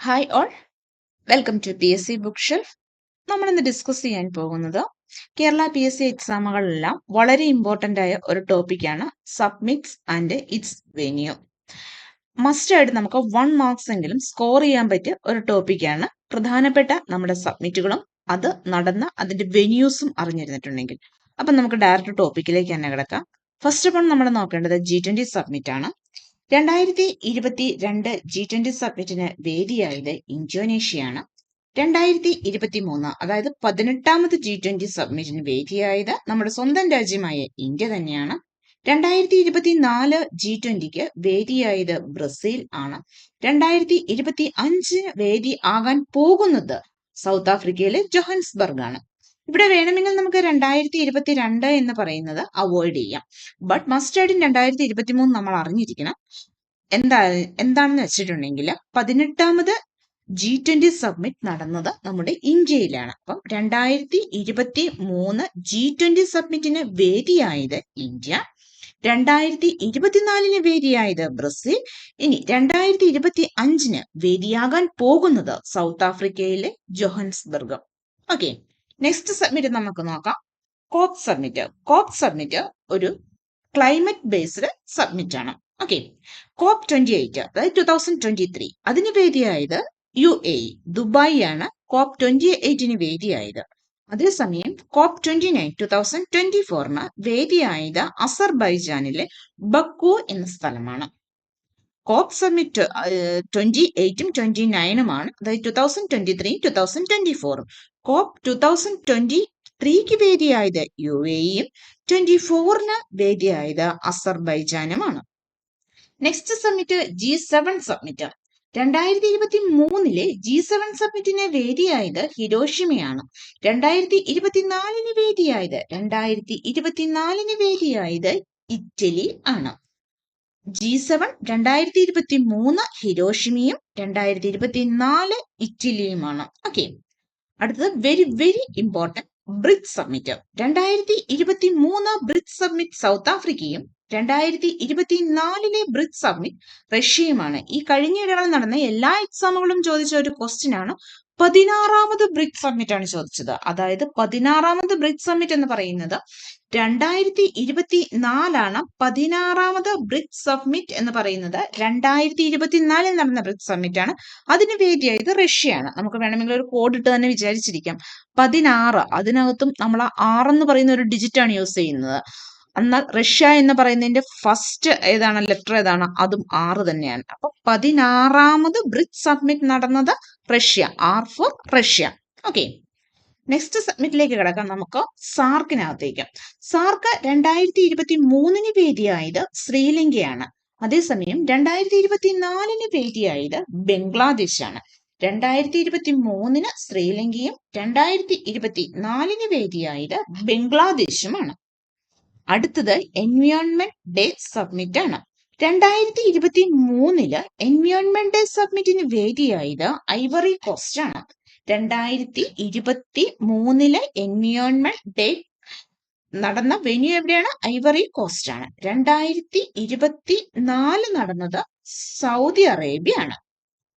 Hi all, welcome to PSC bookshelf. നമ്മളിന്ന് ഡിസ്കസ് ചെയ്യാൻ പോകുന്നത് കേരള PSC എക്സാമുകളിലെല്ലാം വളരെ ഇമ്പോർട്ടൻ്റ് ആയ ഒരു ടോപ്പിക്കാണ് സബ്മിറ്റ്സ് ആൻഡ് ഇറ്റ്സ് വെന്യൂ. മസ്റ്റായിട്ട് നമുക്ക് 1 മാർക്സ് എങ്കിലും സ്കോർ ചെയ്യാൻ പറ്റിയ ഒരു ടോപ്പിക്കാണ് പ്രധാനപ്പെട്ട നമ്മുടെ സബ്മിറ്റുകളും അത് നടന്ന അതിന്റെ വെന്യൂസും അറിഞ്ഞിരുന്നിട്ടുണ്ടെങ്കിൽ. അപ്പം നമുക്ക് ഡയറക്റ്റ് ടോപ്പിക്കിലേക്ക് തന്നെ കിടക്കാം. ഫസ്റ്റ് ഓഫ് ഓൾ നമ്മൾ നോക്കേണ്ടത് G20 സബ്മിറ്റ് ആണ്. 2022 G20 സബ്മിറ്റിന് വേദിയായത് ഇന്തോനേഷ്യയാണ്. 2023 അതായത് 18ാമത് G20 സബ്മിറ്റിന് വേദിയായത് നമ്മുടെ സ്വന്തം രാജ്യമായ ഇന്ത്യ തന്നെയാണ്. 2024 G20ക്ക് വേദിയായത് ബ്രസീൽ ആണ്. 2025 വേദി ആകാൻ പോകുന്നത് സൗത്ത് ആഫ്രിക്കയിലെ ജോഹൻസ്ബർഗ് ആണ്. ഇവിടെ വേണമെങ്കിൽ നമുക്ക് 2022 എന്ന് പറയുന്നത് അവോയ്ഡ് ചെയ്യാം. ബട്ട് മസ്റ്റായിട്ടും 2023 നമ്മൾ അറിഞ്ഞിരിക്കണം. എന്താണെന്ന് വെച്ചിട്ടുണ്ടെങ്കിൽ 18ാമത് G20 സബ്മിറ്റ് നടന്നത് നമ്മുടെ ഇന്ത്യയിലാണ്. അപ്പം 2023 G20 സബ്മിറ്റിന് വേദിയായത് ഇന്ത്യ, 2024 വേദിയായത് ബ്രസീൽ, ഇനി 2025 വേദിയാകാൻ പോകുന്നത് സൗത്ത് ആഫ്രിക്കയിലെ ജോഹൻസ്ബർഗ്. ഓക്കെ, നെക്സ്റ്റ് സബ്മിറ്റ് നമുക്ക് നോക്കാം. കോപ്പ് സബ്മിറ്റ് ഒരു ക്ലൈമറ്റ് ബേസ്ഡ് സബ്മിറ്റ് ആണ്. ഓക്കെ, കോപ്പ് 28 അതായത് 2023 അതിന് വേദിയായത് UAE ദുബായ് ആണ് കോപ്പ് 28ന് വേദിയായത്. അതേസമയം കോപ്പ് 29 2024 വേദിയായത് അസർബൈജാനിലെ ബക്കു എന്ന സ്ഥലമാണ്. കോപ്പ് സബ്മിറ്റ് 28ഉം 29ഉം ആണ്, അതായത് 2023 2024. കോപ്പ് 2023ക്ക് വേദിയായത് UAEയും 24ന് വേദിയായത് അസർബൈജാനുമാണ്. Next submit G7 submit. 2023 G7 സബ്മിറ്റിന് വേദിയായത് ഹിരോഷിമയാണ്. 2024 വേദിയായത് ഇറ്റലി ആണ്. G7 2023 ഹിരോഷിമയും 2024 ഇറ്റലിയുമാണ്. ഓക്കെ, അടുത്തത് very very important BRICS submit. 2023 BRICS submit South ആഫ്രിക്കയും 2024 ബ്രിക്സ് സബ്മിറ്റ് റഷ്യയുമാണ്. ഈ കഴിഞ്ഞിടകളിൽ നടന്ന എല്ലാ എക്സാമുകളും ചോദിച്ച ഒരു ക്വസ്റ്റ്യൻ ആണ്. 16ാമത് ബ്രിക്സ് സബ്മിറ്റ് ആണ് ചോദിച്ചത്. അതായത് 16ാമത് ബ്രിക്സ് സബ്മിറ്റ് എന്ന് പറയുന്നത് 2024 16ാമത് ബ്രിക്സ് സബ്മിറ്റ് എന്ന് പറയുന്നത് 2024 നടന്ന ബ്രിക്സ് സബ്മിറ്റ് ആണ്. അതിന് വേദിയായത് റഷ്യയാണ്. നമുക്ക് വേണമെങ്കിൽ ഒരു കോഡ് ഇട്ട് തന്നെ വിചാരിച്ചിരിക്കാം 16. അതിനകത്തും നമ്മൾ 6 എന്ന് പറയുന്ന ഒരു ഡിജിറ്റ് ആണ് യൂസ് ചെയ്യുന്നത്. എന്നാൽ റഷ്യ എന്ന് പറയുന്നതിന്റെ ഫസ്റ്റ് ഏതാണ്, ലെറ്റർ ഏതാണ്, അതും 6 തന്നെയാണ്. അപ്പൊ 16ാമത് ബ്രിക്സ് സബ്മിറ്റ് നടന്നത് Russia, R for Russia. Okay, next സബ്മിറ്റിലേക്ക് കിടക്കാം നമുക്ക് സാർക്കിനകത്തേക്ക്. സാർക്ക് 2023 വേദിയായത് ശ്രീലങ്കയാണ്. അതേസമയം 2024 വേദിയായത് ബംഗ്ലാദേശാണ്. 2023 ശ്രീലങ്കയും 2024 വേദിയായത് ബംഗ്ലാദേശുമാണ്. അടുത്തത് എൻവയോൺമെന്റ് ഡേ സബ്മിറ്റ് ആണ്. 2023 എൻവയോൺമെന്റ് ഡേ സബ്മിറ്റിന് വേദിയായത് ഐവറി കോസ്റ്റ് ആണ്. 2023 എൻവയോൺമെന്റ് ഡേ നടന്ന വെന്യൂ എവിടെയാണ്? ഐവറി കോസ്റ്റ് ആണ്. 2024 നടന്നത് സൗദി അറേബ്യ ആണ്.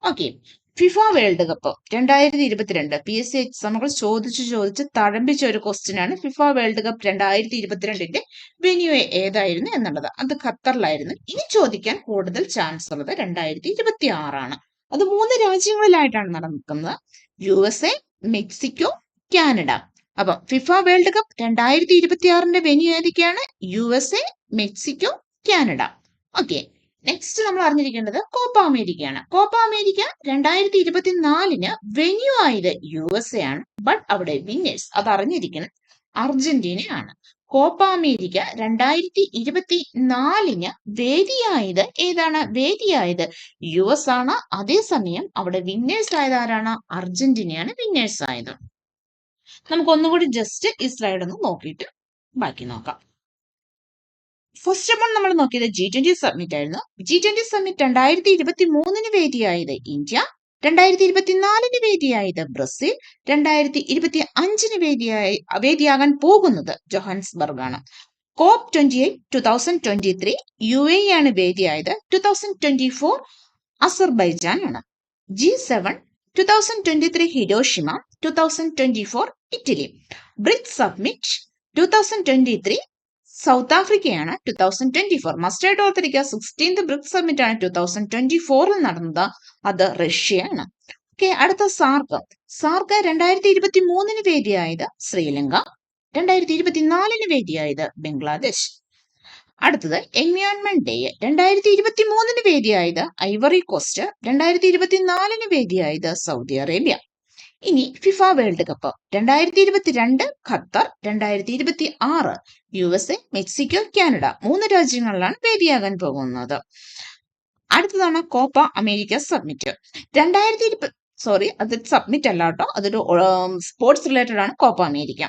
Okay, FIFA World Cup 2022 PSC എക്സാമുകൾ ചോദിച്ച് തഴമ്പിച്ച ഒരു ക്വസ്റ്റ്യൻ ആണ്. ഫിഫ വേൾഡ് കപ്പ് 2022 വെന്യൂ ഏതായിരുന്നു എന്നുള്ളത്. അത് ഖത്തറിലായിരുന്നു. ഇനി ചോദിക്കാൻ കൂടുതൽ ചാൻസ് ഉള്ളത് 2026 ആണ്. അത് 3 രാജ്യങ്ങളിലായിട്ടാണ് നടക്കുന്നത്: USA, മെക്സിക്കോ, കാനഡ. അപ്പൊ ഫിഫ വേൾഡ് കപ്പ് 2026 വെന്യൂ ഏതൊക്കെയാണ്? USA, Mexico, Canada. Okay, next നമ്മൾ അറിഞ്ഞിരിക്കേണ്ടത് കോപ്പ അമേരിക്കയാണ്. കോപ്പ അമേരിക്ക 2024 വെന്യൂ ആയത് USA ആണ്. ബട്ട് അവിടെ വിന്നേഴ്സ് അത് അറിഞ്ഞിരിക്കണം, അർജന്റീനയാണ്. കോപ്പ അമേരിക്ക 2024 വേദിയായത് ഏതാണ്? വേദിയായത് US ആണ്. അതേസമയം അവിടെ വിന്നേഴ്സ് ആയത് ആരാണ്? അർജന്റീനയാണ് വിന്നേഴ്സ് ആയത്. നമുക്ക് ഒന്നുകൂടി ജസ്റ്റ് ഈ സ്ലൈഡ് ഒന്ന് നോക്കിയിട്ട് ബാക്കി നോക്കാം. ഫസ്റ്റ് ഓഫ് ഓൾ നമ്മൾ നോക്കിയത് G20 സബ്മിറ്റ് ആയിരുന്നു. G20 സബ്മിറ്റ് 2023 വേദിയായത് ഇന്ത്യ, 2024 വേദിയായത് ബ്രസീൽ, 2025 വേദിയാകാൻ പോകുന്നത് ജോഹൻസ്ബർഗ് ആണ്. കോപ്പ് 28 2023 UAE ആണ് വേദിയായത്. 2024 അസർബൈജാൻ ആണ്. G7 2023 Hiroshima, 2024 Italy. BRICS submit 2023 South ആഫ്രിക്കയാണ്. 2024 മസ്റ്റായിട്ട് ഓർത്തിരിക്കുക. 16th ബ്രിക്സ് സബ്മിറ്റ് ആണ് 2024 നടന്നത്. അത് റഷ്യയാണ്. ഓക്കെ, അടുത്ത സാർക്ക്. സാർക്ക് 2023 വേദിയായത് ശ്രീലങ്ക, 2024 വേദിയായത് ബംഗ്ലാദേശ്. അടുത്തത് എൻവയോൺമെന്റ് ഡേ 2023 വേദിയായത് ഐവറി കോസ്റ്റ്, 2024 വേദിയായത് സൗദി അറേബ്യ. ഇനി FIFA World Cup 2022 Qatar, 2026 USA, Mexico, Canada 3 രാജ്യങ്ങളിലാണ് വേദിയാകാൻ പോകുന്നത്. അടുത്തതാണ് കോപ്പ അമേരിക്ക സബ്മിറ്റ്. അത് സബ്മിറ്റ് അല്ല കേട്ടോ, അതൊരു സ്പോർട്സ് റിലേറ്റഡ് ആണ്. കോപ്പ അമേരിക്ക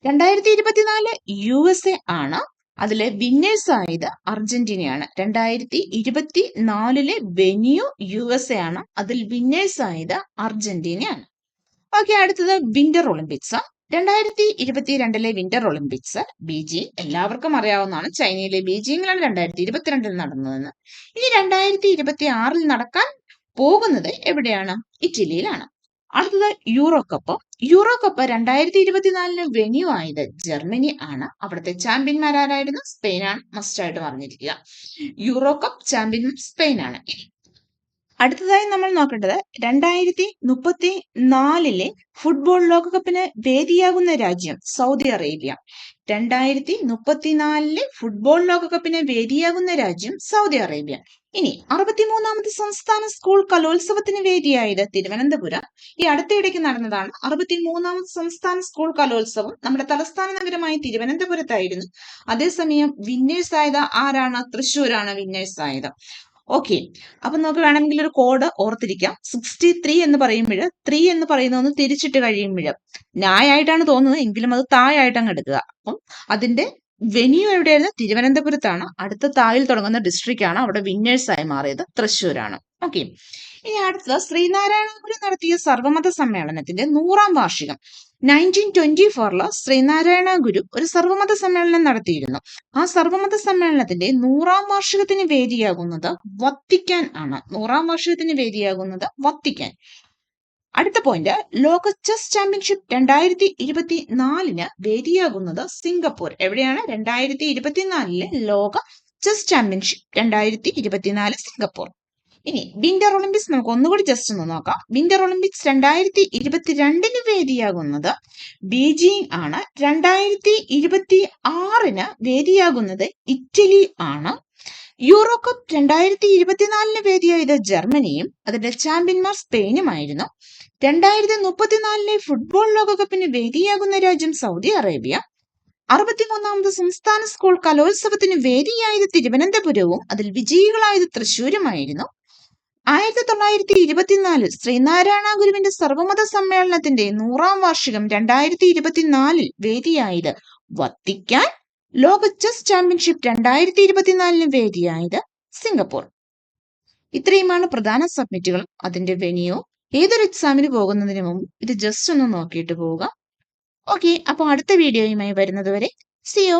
2024 USA ആണ്. അതിലെ വിന്നേഴ്സ് ആയത് അർജന്റീനയാണ്. 2024 വെന്യൂ USA ആണ്. അതിൽ വിന്നേഴ്സ് ആയത് അർജന്റീനയാണ്. ഓക്കെ, അടുത്തത് winter Olympics. 2022 winter Olympics Beijing, എല്ലാവർക്കും അറിയാവുന്നതാണ്. ചൈനയിലെ ബീജിംഗിലാണ് 2022 നടന്നതെന്ന്. ഇനി 2026 നടക്കാൻ പോകുന്നത് എവിടെയാണ്? ഇറ്റലിയിലാണ്. അടുത്തത് euro cup. Euro cup 2024 venue ആയത് ജർമ്മനി ആണ്. അവിടുത്തെ ചാമ്പ്യന്മാരായിരുന്നു സ്പെയിനാണ്. മസ്റ്റായിട്ട് പറഞ്ഞിരിക്കുക. യൂറോ കപ്പ് ചാമ്പ്യൻ സ്പെയിൻ ആണ്. അടുത്തതായി നമ്മൾ നോക്കേണ്ടത് 2034 ഫുട്ബോൾ ലോകകപ്പിന് വേദിയാകുന്ന രാജ്യം സൗദി അറേബ്യ. 2034 ഫുട്ബോൾ ലോകകപ്പിന് വേദിയാകുന്ന രാജ്യം സൗദി അറേബ്യ. ഇനി 63ാമത് സംസ്ഥാന സ്കൂൾ കലോത്സവത്തിന് വേദിയായത് തിരുവനന്തപുരം. ഈ അടുത്തിടയ്ക്ക് നടന്നതാണ് 63ാമത് സംസ്ഥാന സ്കൂൾ കലോത്സവം. നമ്മുടെ തലസ്ഥാന നഗരമായ തിരുവനന്തപുരത്തായിരുന്നു. അതേസമയം വിന്നേഴ്സ് ആയത് ആരാണ്? തൃശ്ശൂരാണ് വിന്നേഴ്സ് ആയത്. ഓക്കെ, അപ്പൊ നമുക്ക് വേണമെങ്കിൽ ഒരു കോഡ് ഓർത്തിരിക്കാം. 63 എന്ന് പറയുമ്പോൾ 3 എന്ന് പറയുന്ന തിരിച്ചിട്ട് കഴിയുമ്പോൾ ന്യായമായിട്ടാണ് തോന്നുന്നത്, എങ്കിലും അത് താഴായിട്ട് അങ്ങ് എടുക്കുക. അപ്പം അതിന്റെ വെന്യൂ എവിടെയായിരുന്നു? തിരുവനന്തപുരത്താണ്. അടുത്ത താഴിൽ തുടങ്ങുന്ന ഡിസ്ട്രിക്റ്റ് ആണ്. അവിടെ വിന്നേഴ്സ് ആയി മാറിയത് തൃശ്ശൂരാണ്. ഓക്കെ, ഇനി അടുത്ത ശ്രീനാരായണ ഗുരു നടത്തിയ സർവമത സമ്മേളനത്തിന്റെ 100ാം വാർഷികം. 1924 ശ്രീനാരായണ ഗുരു ഒരു സർവമത സമ്മേളനം നടത്തിയിരുന്നു. ആ സർവമത സമ്മേളനത്തിന്റെ 100ാം വാർഷികത്തിന് വേദിയാകുന്നത് വത്തിക്കാൻ ആണ്. 100ാം വാർഷികത്തിന് വേദിയാകുന്നത് വത്തിക്കാൻ. അടുത്ത പോയിന്റ്, ലോക ചെസ് ചാമ്പ്യൻഷിപ്പ് 2024 വേദിയാകുന്നത് സിംഗപ്പൂർ. എവിടെയാണ്? 2024 ലോക ചെസ് ചാമ്പ്യൻഷിപ്പ് 2024 സിംഗപ്പൂർ. ഇനി വിന്റർ ഒളിമ്പിക്സ് നമുക്ക് ഒന്നുകൂടി ജസ്റ്റ് ഒന്ന് നോക്കാം. വിന്റർ ഒളിമ്പിക്സ് 2022 വേദിയാകുന്നത് ബീജിംഗ് ആണ്. 2026 വേദിയാകുന്നത് ഇറ്റലി ആണ്. യൂറോ കപ്പ് 2024 വേദിയായത് ജർമ്മനിയും അതിന്റെ ചാമ്പ്യന്മാർ സ്പെയിനുമായിരുന്നു. 2034 ഫുട്ബോൾ ലോകകപ്പിന് വേദിയാകുന്ന രാജ്യം സൗദി അറേബ്യ. 63ാമത് സംസ്ഥാന സ്കൂൾ കലോത്സവത്തിന് വേദിയായത് തിരുവനന്തപുരവും അതിൽ വിജയികളായത് തൃശ്ശൂരുമായിരുന്നു. 1924 ശ്രീനാരായണ ഗുരുവിന്റെ സർവമത സമ്മേളനത്തിന്റെ 100ാം വാർഷികം 2024 വേദിയായത് വത്തിക്കാൻ. ലോക ചെസ് ചാമ്പ്യൻഷിപ്പ് 2024 വേദിയായത് സിംഗപ്പൂർ. ഇത്രയുമാണ് പ്രധാന സബ്മിറ്റുകൾ. അതിന്റെ വെന്യൂ ഏതൊരു എക്സാമിന് പോകുന്നതിന് മുമ്പ് ഇത് ജസ്റ്റ് ഒന്ന് നോക്കിയിട്ട് പോവുക. ഓക്കെ, അപ്പോൾ അടുത്ത വീഡിയോയുമായി വരുന്നത് വരെ see you.